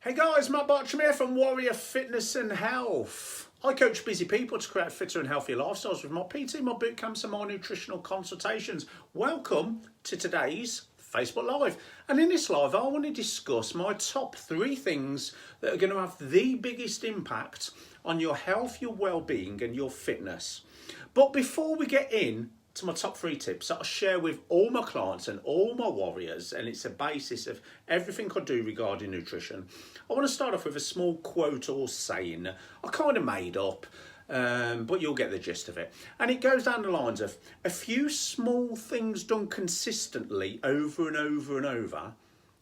Hey guys, Matt Bartram here from Warrior Fitness and Health. I coach busy people to create fitter and healthier lifestyles with my PT, my boot camps and my nutritional consultations. Welcome to today's Facebook Live. And in this live, I want to discuss my top 3 things that are going to have the biggest impact on your health, your well-being and your fitness. But before we get in to my top 3 tips that I share with all my clients and all my warriors, and it's a basis of everything I do regarding nutrition, I want to start off with a small quote or saying I kind of made up, but you'll get the gist of it. And it goes down the lines of a few small things done consistently over and over and over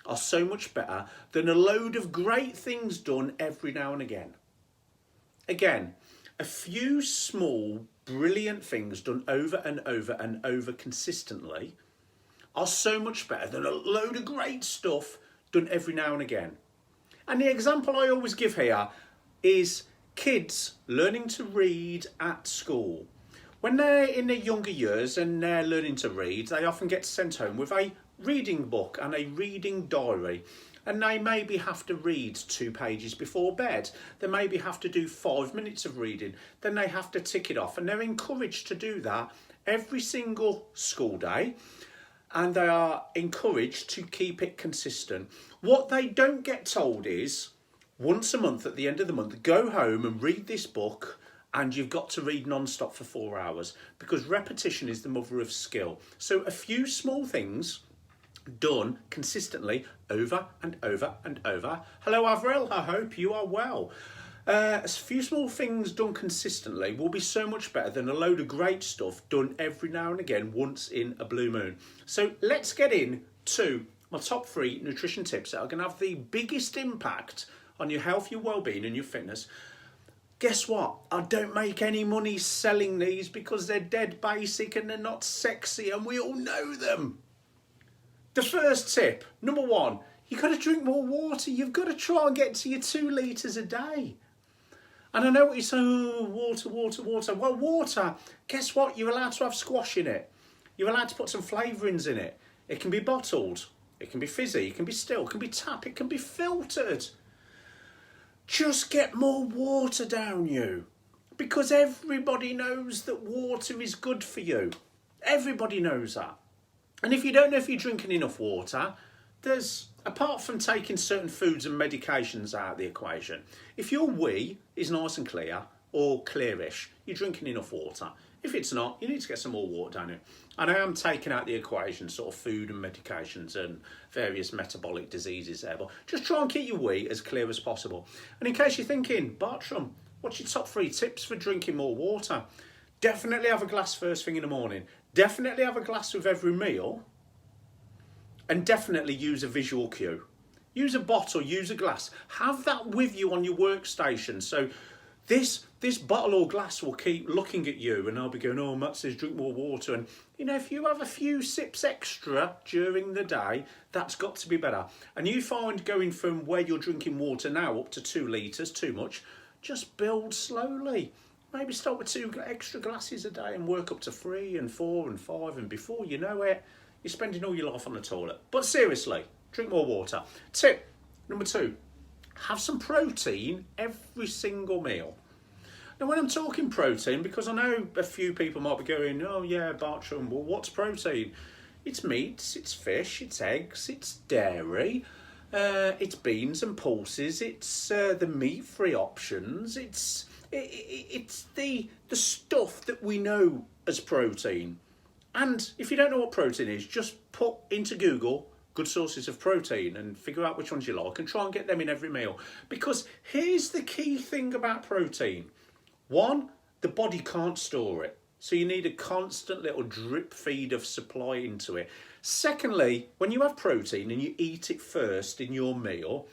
are so much better than a load of great things done every now and again. Again, a few small brilliant things done over and over and over consistently are so much better than a load of great stuff done every now and again. And the example I always give here is kids learning to read at school. When they're in their younger years and they're learning to read, they often get sent home with a reading book and a reading diary. And they maybe have to read 2 pages before bed. They maybe have to do 5 minutes of reading. Then they have to tick it off. And they're encouraged to do that every single school day. And they are encouraged to keep it consistent. What they don't get told is, once a month at the end of the month, go home and read this book, and you've got to read non-stop for 4 hours, because repetition is the mother of skill. So a few small things done consistently over and over and over. Hello Avril, I hope you are well. A few small things done consistently will be so much better than a load of great stuff done every now and again once in a blue moon. So let's get in to my top 3 nutrition tips that are going to have the biggest impact on your health, your well-being and your fitness. Guess what? I don't make any money selling these because they're dead basic and they're not sexy, and we all know them. The first tip, number 1, you've got to drink more water. You've got to try and get to your 2 litres a day. And I know what you're saying, oh, water, water, water. Well, water, guess what? You're allowed to have squash in it. You're allowed to put some flavourings in it. It can be bottled. It can be fizzy. It can be still. It can be tap. It can be filtered. Just get more water down you. Because everybody knows that water is good for you. Everybody knows that. And if you don't know if you're drinking enough water, there's, apart from taking certain foods and medications out of the equation, if your wee is nice and clear or clearish, you're drinking enough water. If it's not, you need to get some more water down here. And I am taking out the equation, sort of food and medications and various metabolic diseases there, but just try and keep your wee as clear as possible. And in case you're thinking, Bartram, what's your top 3 tips for drinking more water? Definitely have a glass first thing in the morning. Definitely have a glass with every meal. And definitely use a visual cue. Use a bottle, use a glass. Have that with you on your workstation. So this bottle or glass will keep looking at you, and I'll be going, oh, Matt says drink more water. And, you know, if you have a few sips extra during the day, that's got to be better. And you find going from where you're drinking water now up to 2 litres, too much, just build slowly. Maybe start with 2 extra glasses a day and work up to 3 and 4 and 5, and before you know it, you're spending all your life on the toilet. But seriously, drink more water. Tip number 2, have some protein every single meal. Now, when I'm talking protein, because I know a few people might be going, oh yeah, Bartram, well, what's protein? It's meats, it's fish, it's eggs, it's dairy, it's beans and pulses, it's the meat-free options, it's the stuff that we know as protein. And if you don't know what protein is, just put into Google good sources of protein and figure out which ones you like and try and get them in every meal. Because here's the key thing about protein. 1, the body can't store it. So you need a constant little drip feed of supply into it. Secondly, when you have protein and you eat it first in your meal,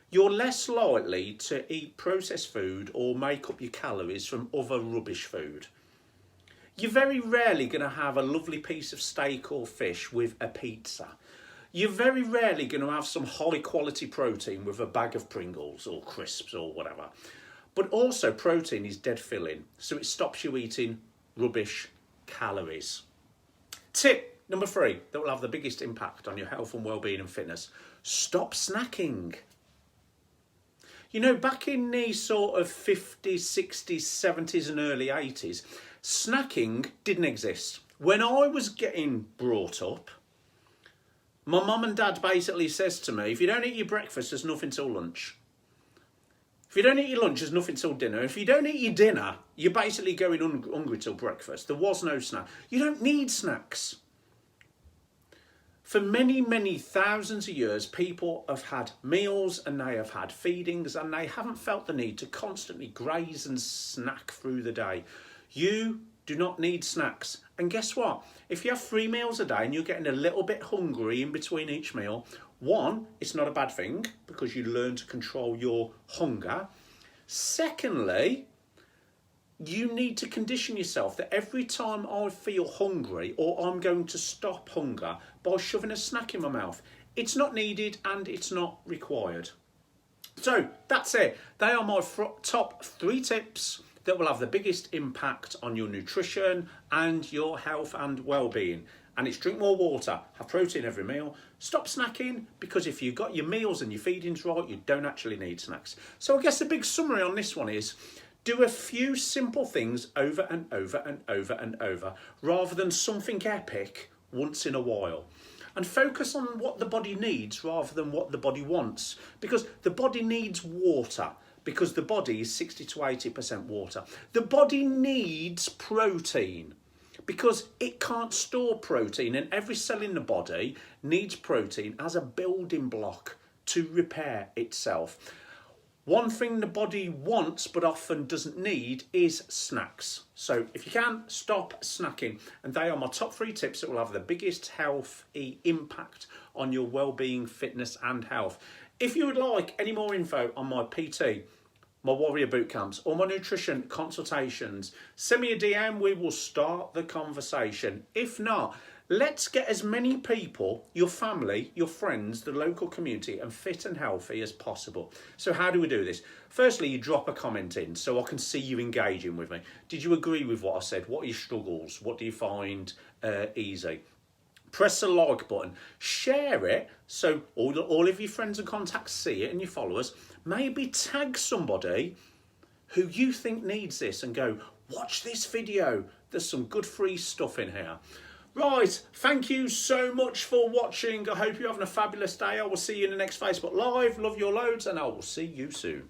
you're less likely to eat processed food or make up your calories from other rubbish food. You're very rarely going to have a lovely piece of steak or fish with a pizza. You're very rarely going to have some high quality protein with a bag of Pringles or crisps or whatever. But also protein is dead filling, so it stops you eating rubbish calories. Tip number 3 that will have the biggest impact on your health and well-being and fitness. Stop snacking. You know, back in the sort of 50s, 60s, 70s and early 80s, snacking didn't exist. When I was getting brought up, my mum and dad basically says to me, if you don't eat your breakfast, there's nothing till lunch. If you don't eat your lunch, there's nothing till dinner. If you don't eat your dinner, you're basically going hungry till breakfast. There was no snack. You don't need snacks. For many, many thousands of years, people have had meals and they have had feedings and they haven't felt the need to constantly graze and snack through the day. You do not need snacks. And guess what? If you have 3 meals a day and you're getting a little bit hungry in between each meal, one, it's not a bad thing because you learn to control your hunger. Secondly, you need to condition yourself that every time I feel hungry or I'm going to stop hunger by shoving a snack in my mouth, it's not needed and it's not required. So that's it. They are my top 3 tips that will have the biggest impact on your nutrition and your health and well-being. And it's drink more water, have protein every meal, stop snacking, because if you've got your meals and your feedings right, you don't actually need snacks. So I guess the big summary on this one is do a few simple things over and over and over and over, rather than something epic once in a while. And focus on what the body needs rather than what the body wants, because the body needs water. Because the body is 60 to 80% water. The body needs protein because it can't store protein, and every cell in the body needs protein as a building block to repair itself. One thing the body wants but often doesn't need is snacks. So if you can, stop snacking. And they are my top 3 tips that will have the biggest health impact on your well-being, fitness and health. If you would like any more info on my PT, my warrior boot camps or my nutrition consultations, send me a DM. We will start the conversation. If not, let's get as many people, your family, your friends, the local community, and fit and healthy as possible. So how do we do this? Firstly, you drop a comment in so I can see you engaging with me. Did you agree with what I said? What are your struggles? What do you find easy? Press the like button, share it so all of your friends and contacts see it and your followers. Maybe tag somebody who you think needs this and go, watch this video. There's some good free stuff in here. Right, thank you so much for watching. I hope you're having a fabulous day. I will see you in the next Facebook Live. Love your loads and I will see you soon.